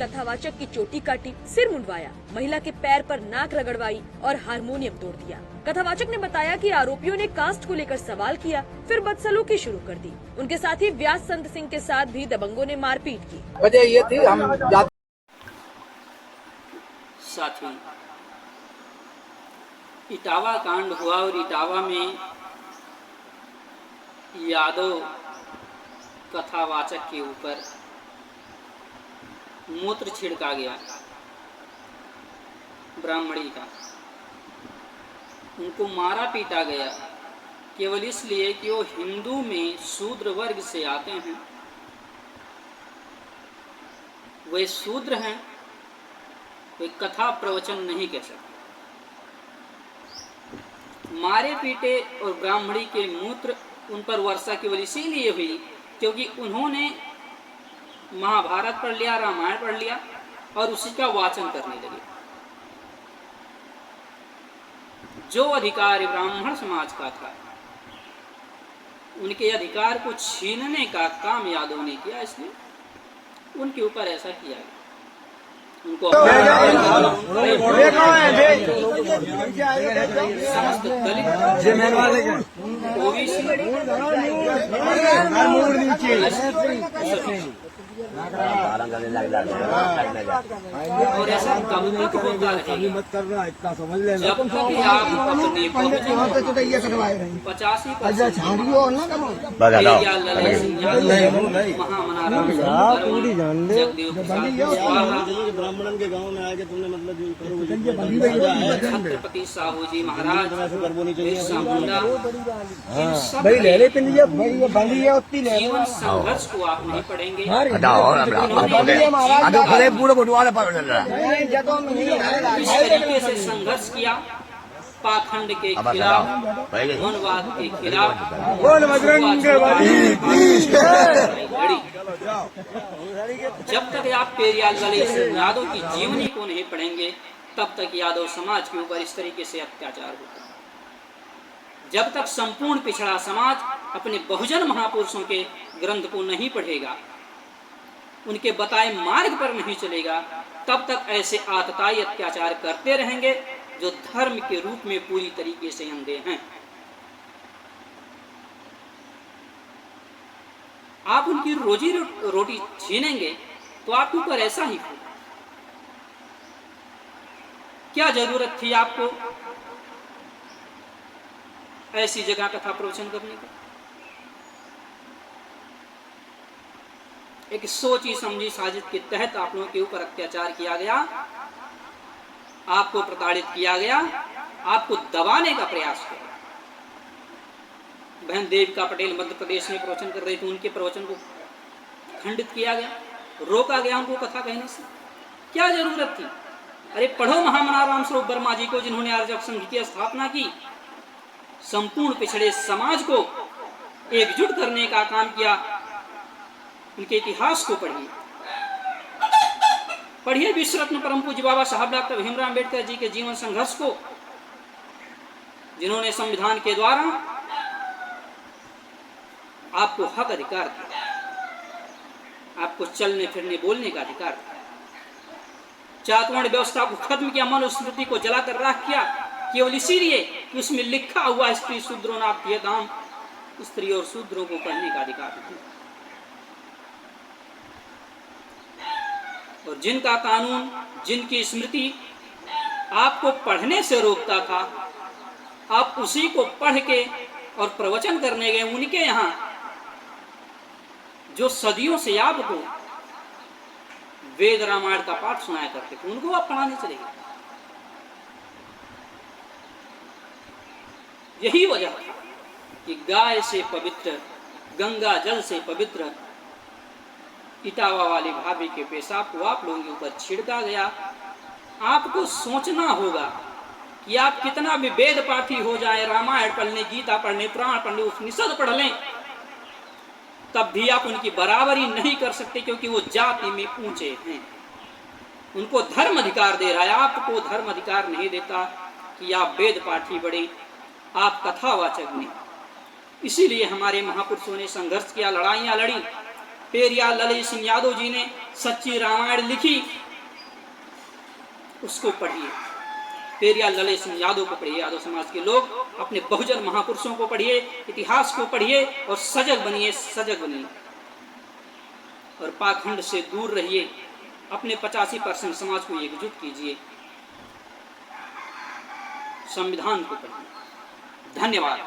कथावाचक की चोटी काटी, सिर मुंडवाया, महिला के पैर पर नाक रगड़वाई और हारमोनियम तोड़ दिया। कथावाचक ने बताया कि आरोपियों ने कास्ट को लेकर सवाल किया, फिर बदसलूकी शुरू कर दी। उनके साथी व्यास संत सिंह के साथ भी दबंगों ने मारपीट की। वजह ये थी साथी इटावा कांड हुआ और इटावा में यादव कथावाचक के ऊपर मूत्र छिड़का गया ब्राह्मणी का। उनको मारा पीटा गया केवल इसलिए कि वो हिंदू में शूद्र वर्ग से आते हैं, वे शूद्र हैं, वे कथा प्रवचन नहीं कह सकते। मारे पीटे और ब्राह्मणी के मूत्र उन पर वर्षा केवल इसीलिए हुई क्योंकि उन्होंने महाभारत पढ़ लिया, रामायण पढ़ लिया और उसी का वाचन करने लगे। जो अधिकार ब्राह्मण समाज का था, उनके अधिकार को छीनने का काम यादव ने किया, इसलिए उनके ऊपर ऐसा किया गया। उनको समस्त दलित, ओबीसी और ऐसा कब तक होता रहेगा जब तक आप अपने 85% ब्राह्मण के गांव में आके तुमने मतलब छत्रपति साहू जी महाराज, बिरसा मुंडा, जीवन संघर्ष को आप नहीं पढ़ेंगे। इस तरीके से संघर्ष किया, पाखंड के खिलाफ, वनवाद के खिलाफ लड़ी। जब तक आप पेरियाल गणेश यादव की जीवनी को नहीं पढ़ेंगे तब तक यादव समाज के ऊपर इस तरीके से अत्याचार होता है। जब तक संपूर्ण पिछड़ा समाज अपने बहुजन महापुरुषों के ग्रंथ को नहीं पढ़ेगा, उनके बताए मार्ग पर नहीं चलेगा, तब तक ऐसे आतताई अत्याचार करते रहेंगे जो धर्म के रूप में पूरी तरीके से अंधे हैं। आप उनकी रोजी रोटी छीनेंगे तो आपके ऊपर ऐसा ही हो। क्या जरूरत थी आपको ऐसी जगह कथा प्रवचन करने की? एक सोची समझी साजिश के तहत आप लोगों के ऊपर अत्याचार किया गया, आपको प्रताड़ित किया गया, आपको दबाने का प्रयास किया। बहन देविका पटेल मध्य प्रदेश में प्रवचन कर रहे थे, उनके प्रवचन को खंडित किया गया, रोका गया उनको कथा कहने से। क्या जरूरत थी? अरे पढ़ो महामना राम स्वरूप वर्मा जी को, जिन्होंने आर्यक संघ की स्थापना की, संपूर्ण पिछड़े समाज को एकजुट करने का काम किया। उनके इतिहास को पढ़िए, पढ़िए विश्व रत्न परम पूज्य बाबा साहब डॉक्टर भीमराव अम्बेडकर जी के जीवन संघर्ष को, जिन्होंने संविधान के द्वारा आपको हक अधिकार दिया, आपको चलने फिरने बोलने का अधिकार दिया, जातवर्ण व्यवस्था को खत्म किया, मनुस्मृति को जलाकर राख किया, केवल इसीलिए कि उसमें लिखा हुआ स्त्री शूद्रों नाम दाम, स्त्री और शूद्रों को पढ़ने का अधिकार दिया। और जिनका कानून, जिनकी स्मृति आपको पढ़ने से रोकता था, आप उसी को पढ़ के और प्रवचन करने गए। उनके यहाँ जो सदियों से आपको वेद रामायण का पाठ सुनाया करते थे, उनको आप पढ़ाने चले गए। यही वजह था कि गाय से पवित्र, गंगा जल से पवित्र इटावा वाली भाभी के पेशाब को आप लोगों के ऊपर छिड़का गया। आपको सोचना होगा कि आप कितना भी वेद पाठी हो जाए, रामायण पढ़ लें, गीता पढ़ लें, पुराण पढ़ लें, उपनिषद पढ़ लें, तब भी आप उनकी बराबरी नहीं कर सकते, क्योंकि वो जाति में ऊंचे हैं। उनको धर्म अधिकार दे रहा है, आपको धर्म अधिकार नहीं देता कि आप वेद पाठी बड़े, आप कथावाचक नहीं। इसीलिए हमारे महापुरुषों ने संघर्ष किया, लड़ाइयां लड़ी। पेरियाल ललित सिंह यादव जी ने सच्ची रामायण लिखी, उसको पढ़िए। पेरियार ललित सिंह यादव को पढ़िए, यादव समाज के लोग अपने बहुजन महापुरुषों को पढ़िए, इतिहास को पढ़िए और सजग बनिए, सजग बनिए और पाखंड से दूर रहिए। अपने 85% समाज को एकजुट कीजिए, संविधान को पढ़िए। धन्यवाद।